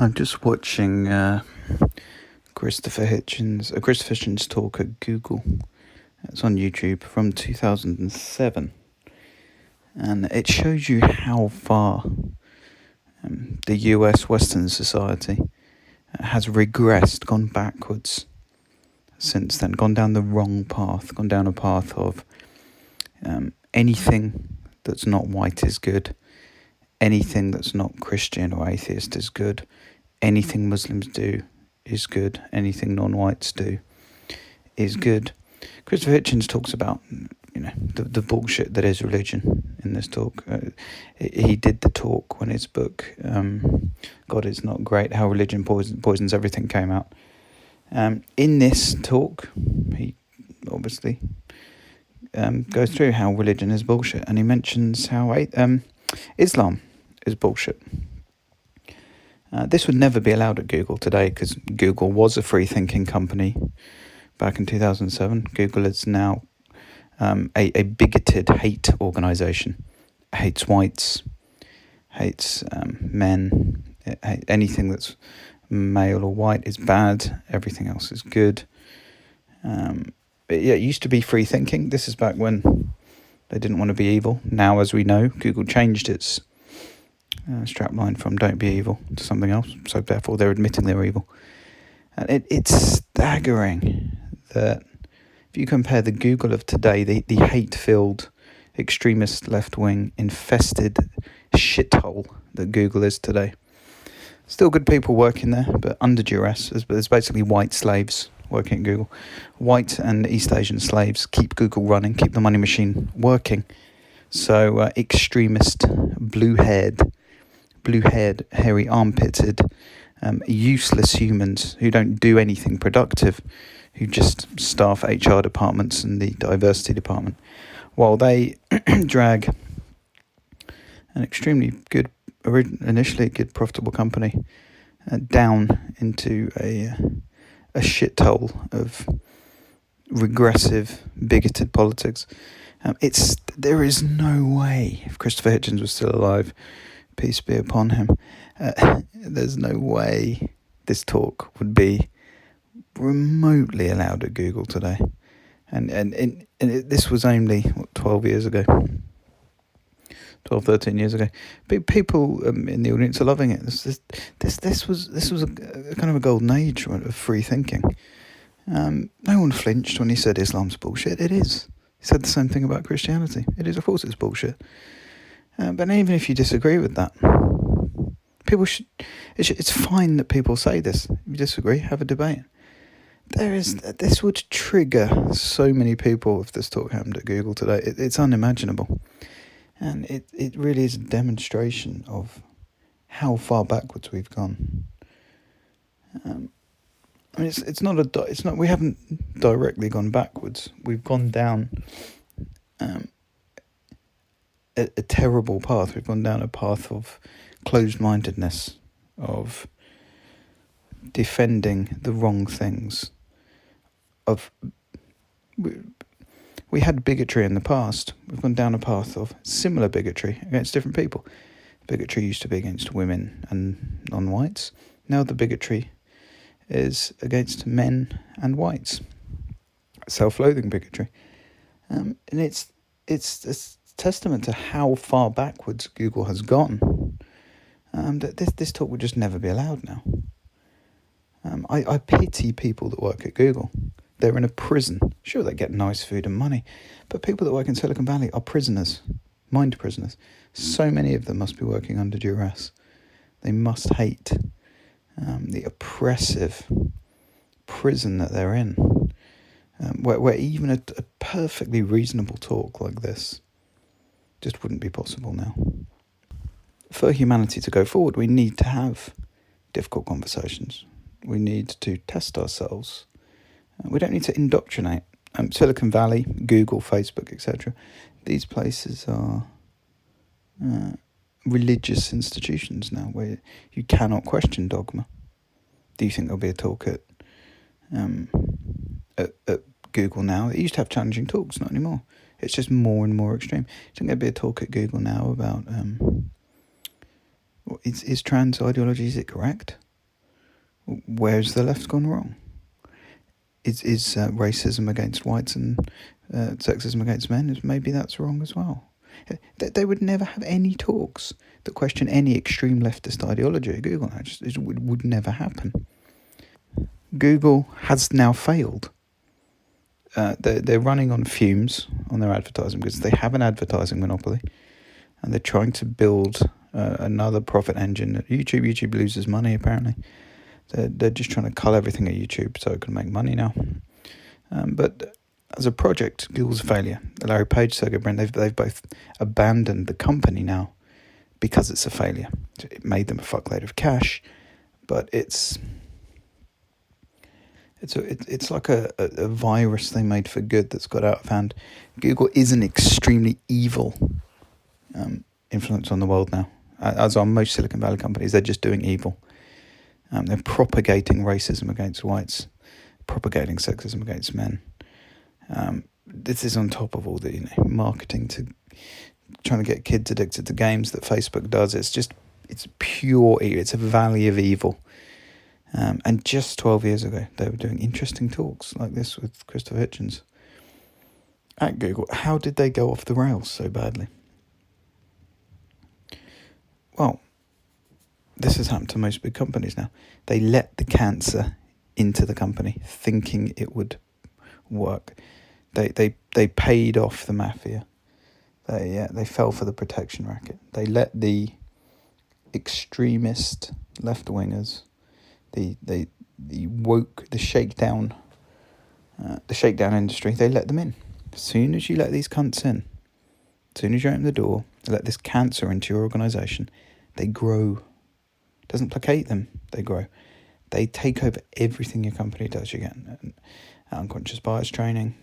I'm just watching Christopher Hitchens talk at Google. It's on YouTube from 2007, and it shows you how far the US Western society has regressed, gone backwards since then, gone down the wrong path, gone down a path of anything that's not white is good, anything that's not Christian or atheist is good, anything Muslims do is good, anything non-whites do is good. Christopher Hitchens talks about, the bullshit that is religion in this talk. He did the talk when his book, God Is Not Great, How Religion Poisons Everything came out. In this talk, he obviously goes through how religion is bullshit, and he mentions how Islam is bullshit. This would never be allowed at Google today, because Google was a free-thinking company back in 2007. Google is now a bigoted hate organisation. Hates whites, hates men, anything that's male or white is bad, everything else is good. But yeah, it used to be free-thinking. This is back when they didn't want to be evil. Now, as we know, Google changed its strapline from "don't be evil" to something else, so therefore they're admitting they're evil. And it's staggering that if you compare the Google of today, the hate-filled, extremist, left-wing, infested shithole that Google is today. Still good people working there, but under duress. There's basically white slaves working at Google. White and East Asian slaves keep Google running, keep the money machine working. So extremist, blue-haired, hairy, armpitted, useless humans who don't do anything productive, who just staff HR departments and the diversity department, while they drag an extremely good, initially good, profitable company down into a shithole of regressive, bigoted politics. There is no way, if Christopher Hitchens was still alive, peace be upon him, there's no way this talk would be remotely allowed at Google today. And this was only 12 years ago, 13 years ago. People in the audience are loving it. This was a kind of a golden age of free thinking. No one flinched when he said Islam's bullshit. It is. He said the same thing about Christianity. It is, of course, it's bullshit. But even if you disagree with that, people should. It's fine that people say this. If you disagree, have a debate. This would trigger so many people if this talk happened at Google today. It's unimaginable, and it really is a demonstration of how far backwards we've gone. It's not. We haven't directly gone backwards. We've gone down a terrible path. We've gone down a path of closed-mindedness, of defending the wrong things. We had bigotry in the past. We've gone down a path of similar bigotry against different people. Bigotry used to be against women and non-whites. Now the bigotry is against men and whites. Self-loathing bigotry. And it's a testament to how far backwards Google has gone. That this talk would just never be allowed now. I pity people that work at Google. They're in a prison. Sure, they get nice food and money, but people that work in Silicon Valley are prisoners, mind prisoners. So many of them must be working under duress. They must hate the oppressive prison that they're in, where even a perfectly reasonable talk like this just wouldn't be possible now. For humanity to go forward, we need to have difficult conversations. We need to test ourselves. We don't need to indoctrinate. Silicon Valley, Google, Facebook, etc. These places are religious institutions now where you cannot question dogma. Do you think there'll be a talk at Google now? It used to have challenging talks, not anymore. It's just more and more extreme. Do you think there'll be a talk at Google now about is trans ideology, is it correct? Where's the left gone wrong? Is racism against whites and sexism against men, maybe that's wrong as well. They would never have any talks that question any extreme leftist ideology at Google. It would never happen. Google has now failed. They're running on fumes on their advertising because they have an advertising monopoly, and they're trying to build another profit engine at YouTube. YouTube loses money, apparently. They're just trying to cull everything at YouTube so it can make money now. But as a project, Google's a failure. Larry Page, Sergey Brin, they've both abandoned the company now because it's a failure. It made them a fuckload of cash, but it's like a virus they made for good that's got out of hand. Google is an extremely evil influence on the world now, as are most Silicon Valley companies. They're just doing evil. They're propagating racism against whites, propagating sexism against men. This is on top of all the marketing to trying to get kids addicted to games that Facebook does. It's pure evil. It's a valley of evil. And just 12 years ago, they were doing interesting talks like this with Christopher Hitchens at Google. How did they go off the rails so badly? Well, this has happened to most big companies now. They let the cancer into the company, thinking it would work. They paid off the mafia. They fell for the protection racket. They let the extremist left-wingers, the woke, the shakedown industry, they let them in. As soon as you let these cunts in, as soon as you open the door, let this cancer into your organisation, they grow. It doesn't placate them, they grow. They take over everything your company does. You get unconscious bias training.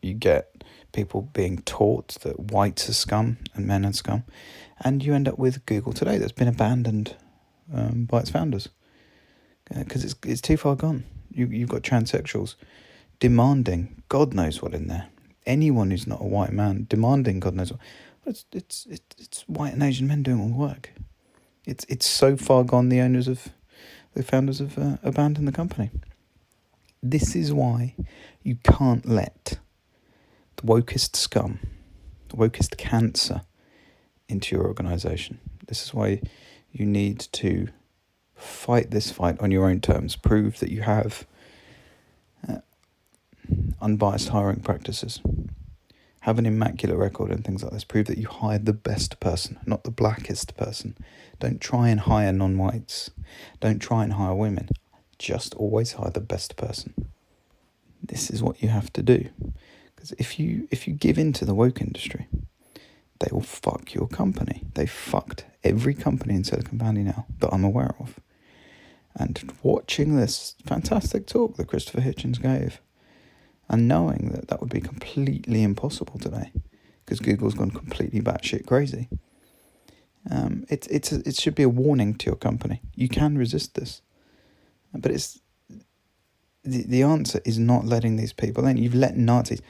You get people being taught that whites are scum and men are scum. And you end up with Google today that's been abandoned by its founders. Because it's too far gone. You've got transsexuals demanding God knows what in there. Anyone who's not a white man demanding God knows what. It's white and Asian men doing all the work. It's so far gone. The founders have abandoned the company. This is why you can't let the wokest scum, the wokest cancer, into your organisation. This is why you need to fight this fight on your own terms. Prove that you have unbiased hiring practices. Have an immaculate record and things like this. Prove that you hired the best person, not the blackest person. Don't try and hire non-whites. Don't try and hire women. Just always hire the best person. This is what you have to do. Because if you give in to the woke industry, they will fuck your company. They fucked every company in Silicon Valley now that I'm aware of. And watching this fantastic talk that Christopher Hitchens gave, and knowing that would be completely impossible today, because Google's gone completely batshit crazy, it should be a warning to your company. You can resist this, but it's the answer is not letting these people in. You've let Nazis,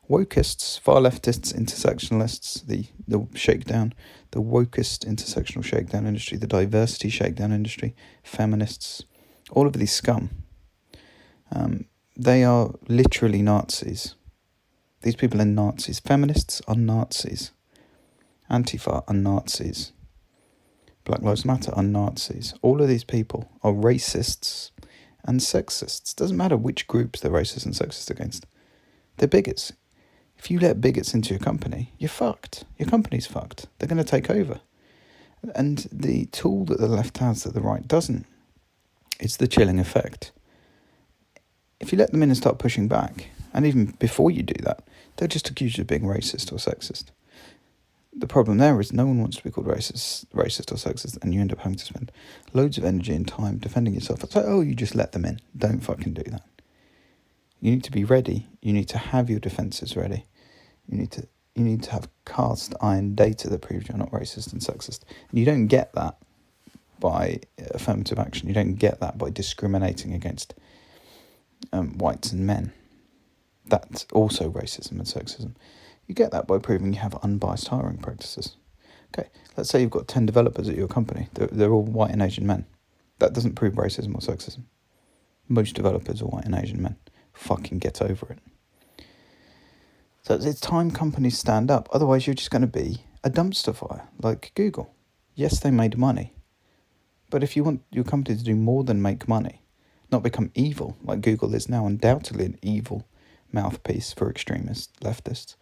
wokists, far leftists, intersectionalists, the shakedown, the wokest intersectional shakedown industry, the diversity shakedown industry, feminists, all of these scum. They are literally Nazis. These people are Nazis. Feminists are Nazis. Antifa are Nazis. Black Lives Matter are Nazis. All of these people are racists and sexists. Doesn't matter which groups they're racist and sexist against. They're bigots. If you let bigots into your company, you're fucked. Your company's fucked. They're going to take over. And the tool that the left has that the right doesn't, it's the chilling effect. If you let them in and start pushing back, and even before you do that, they'll just accuse you of being racist or sexist. The problem there is no one wants to be called racist or sexist, and you end up having to spend loads of energy and time defending yourself. It's like, oh, you just let them in. Don't fucking do that. You need to be ready. You need to have your defences ready. You need to have cast iron data that proves you're not racist and sexist. And you don't get that by affirmative action. You don't get that by discriminating against whites and men. That's also racism and sexism. You get that by proving you have unbiased hiring practices. Okay, let's say you've got 10 developers at your company. They're all white and Asian men. That doesn't prove racism or sexism. Most developers are white and Asian men. Fucking get over it. So it's time companies stand up. Otherwise, you're just going to be a dumpster fire like Google. Yes, they made money. But if you want your company to do more than make money, not become evil, like Google is now undoubtedly an evil mouthpiece for extremist leftists.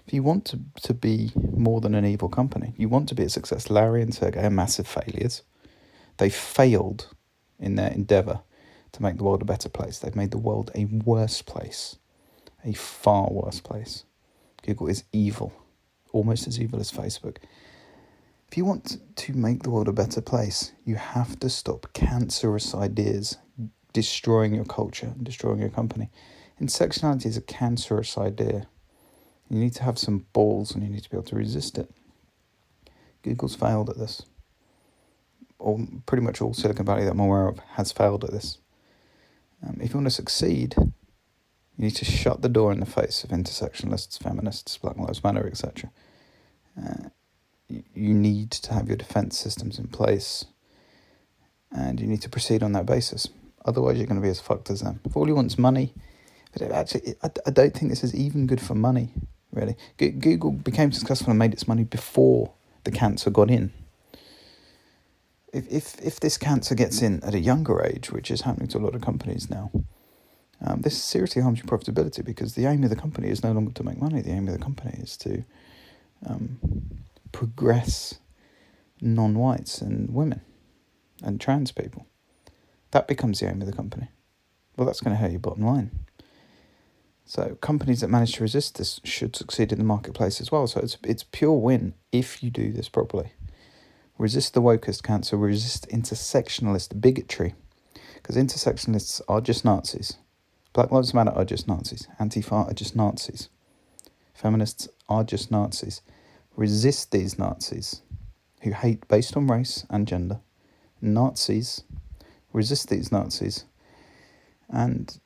If you want to be more than an evil company, you want to be a success. Larry and Sergey are massive failures. They failed in their endeavour to make the world a better place. They've made the world a worse place, a far worse place. Google is evil, almost as evil as Facebook. If you want to make the world a better place, you have to stop cancerous ideas destroying your culture and destroying your company. Intersectionality is a cancerous idea. You need to have some balls and you need to be able to resist it. Google's failed at this. Or pretty much all Silicon Valley that I'm aware of has failed at this. If you want to succeed, you need to shut the door in the face of intersectionalists, feminists, Black Lives Matter, etc. You need to have your defence systems in place, and you need to proceed on that basis. Otherwise, you're going to be as fucked as them. If all you want is money, but actually, I don't think this is even good for money, really. Google became successful and made its money before the cancer got in. If this cancer gets in at a younger age, which is happening to a lot of companies now, this seriously harms your profitability, because the aim of the company is no longer to make money. The aim of the company is to progress non-whites and women and trans people. That becomes the aim of the company. Well, that's going to hurt your bottom line. So companies that manage to resist this should succeed in the marketplace as well. So it's pure win if you do this properly. Resist the wokest cancer, resist intersectionalist bigotry, because intersectionalists are just Nazis. Black Lives Matter are just Nazis. Antifa are just Nazis. Feminists are just Nazis. Resist these Nazis who hate based on race and gender. Nazis. Resist these Nazis. And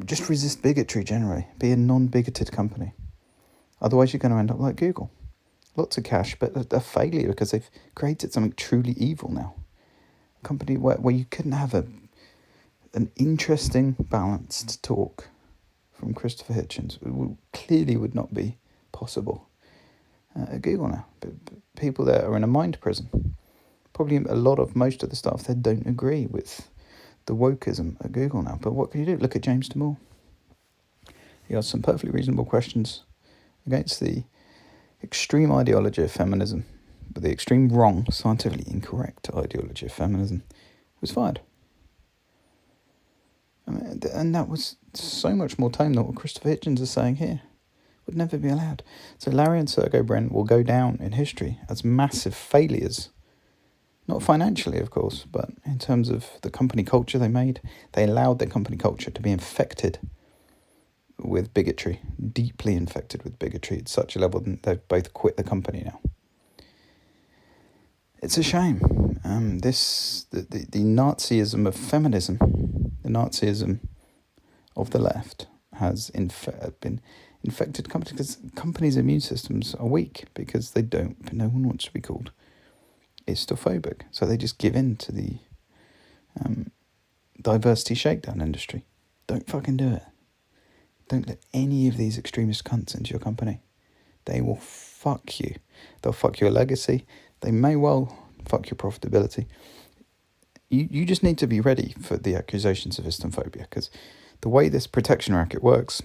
just resist bigotry generally. Be a non-bigoted company. Otherwise you're going to end up like Google. Lots of cash, but a failure because they've created something truly evil now. A company where you couldn't have an interesting, balanced talk from Christopher Hitchens. It clearly would not be possible at Google now. But people there are in a mind prison. Probably most of the staff there don't agree with the wokeism at Google now. But what can you do? Look at James Damore. He asked some perfectly reasonable questions against the extreme ideology of feminism, but the extreme wrong, scientifically incorrect ideology of feminism, was fired. And that was so much more tame than what Christopher Hitchens is saying here. Would never be allowed. So Larry and Sergey Brin will go down in history as massive failures. Not financially, of course, but in terms of the company culture they made. They allowed their company culture to be infected with bigotry, deeply infected with bigotry at such a level that they've both quit the company now. It's a shame. The Nazism of feminism, the Nazism of the left, has been infected companies, because companies' immune systems are weak because no one wants to be called Istophobic, so they just give in to the diversity shakedown industry. Don't fucking do it. Don't let any of these extremist cunts into your company. They will fuck you. They'll fuck your legacy. They may well fuck your profitability. You just need to be ready for the accusations of Islamophobia, because the way this protection racket works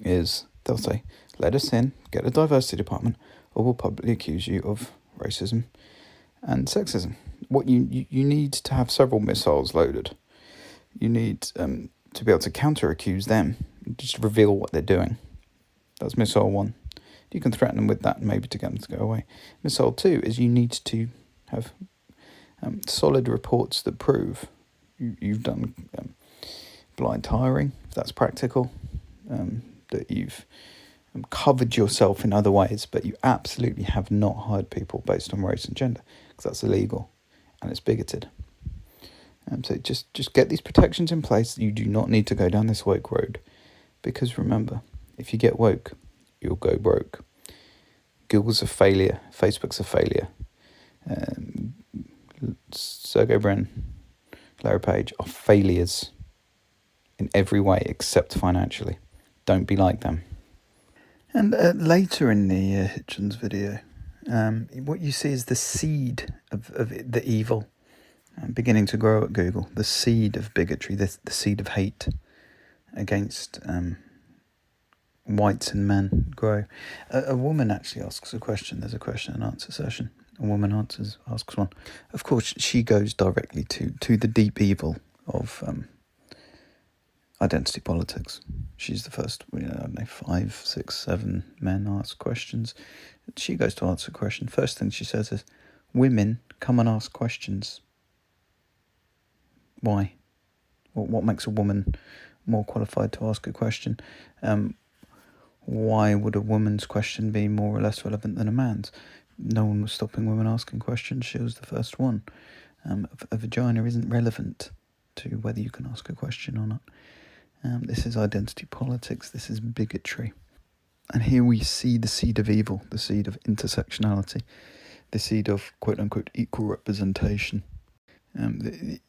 is they'll say, let us in, get a diversity department, or we'll publicly accuse you of racism and sexism. What you need to have several missiles loaded. You need to be able to counter-accuse them, just reveal what they're doing. That's missile 1. You can threaten them with that, maybe to get them to go away. Missile 2 is you need to have solid reports that prove you've done blind hiring, if that's practical, that you've covered yourself in other ways, but you absolutely have not hired people based on race and gender, because that's illegal and it's bigoted. So just get these protections in place. You do not need to go down this woke road, because remember, if you get woke, you'll go broke. Google's a failure. Facebook's a failure. Sergey Brin Larry Page are failures in every way except financially. Don't be like them. And later in the Hitchens video, what you see is the seed of the evil beginning to grow at Google. The seed of bigotry, the seed of hate against whites and men grow. A woman actually asks a question. There's a question and answer session. A woman asks one. Of course, she goes directly to the deep evil of identity politics. She's the first, I don't know, 5, 6, 7 men ask questions. She goes to answer a question. First thing she says is, women come and ask questions. Why? What makes a woman more qualified to ask a question? Why would a woman's question be more or less relevant than a man's? No one was stopping women asking questions. She was the first one. A vagina isn't relevant to whether you can ask a question or not. This is identity politics. This is bigotry. And here we see the seed of evil, the seed of intersectionality, the seed of quote-unquote equal representation. The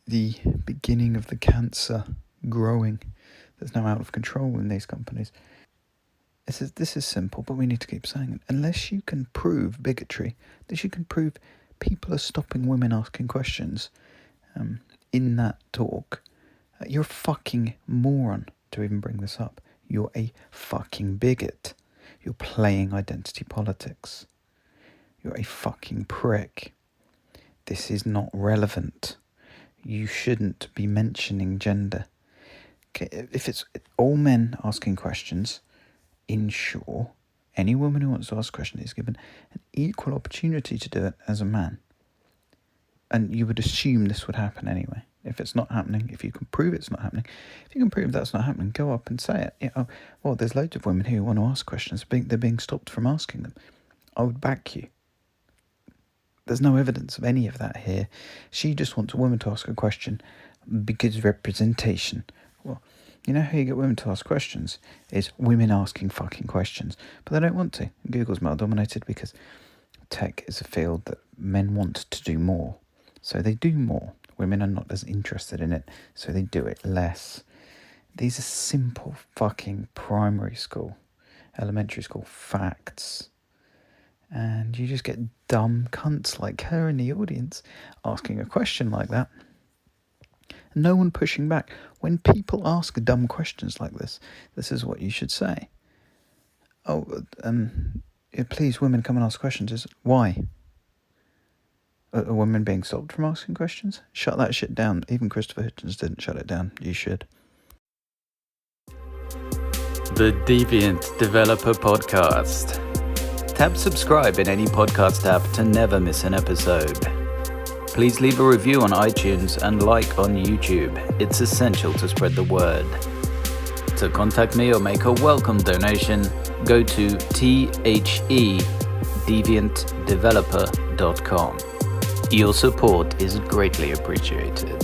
beginning of the cancer growing that's now out of control in these companies. This is simple, but we need to keep saying it. Unless you can prove bigotry, unless you can prove people are stopping women asking questions in that talk, you're a fucking moron to even bring this up. You're a fucking bigot. You're playing identity politics. You're a fucking prick. This is not relevant. You shouldn't be mentioning gender. Okay, if it's all men asking questions, ensure any woman who wants to ask a question is given an equal opportunity to do it as a man. And you would assume this would happen anyway. If it's not happening, if you can prove it's not happening, if you can prove that's not happening, go up and say it. Well, there's loads of women who want to ask questions. They're being stopped from asking them. I would back you. There's no evidence of any of that here. She just wants a woman to ask a question because representation. Well, you know how you get women to ask questions? Is women asking fucking questions. But they don't want to. Google's male dominated because tech is a field that men want to do more. So they do more. Women are not as interested in it, so they do it less. These are simple fucking primary school, elementary school facts. And you just get dumb cunts like her in the audience asking a question like that. No one pushing back. When people ask dumb questions like this is what you should say. Please, women come and ask questions. Why? Are women being stopped from asking questions? Shut that shit down. Even Christopher Hitchens didn't shut it down. You should. The Deviant Developer Podcast. Tap subscribe in any podcast app to never miss an episode. Please leave a review on iTunes and like on YouTube. It's essential to spread the word. To contact me or make a welcome donation, go to thedeviantdeveloper.com. Your support is greatly appreciated.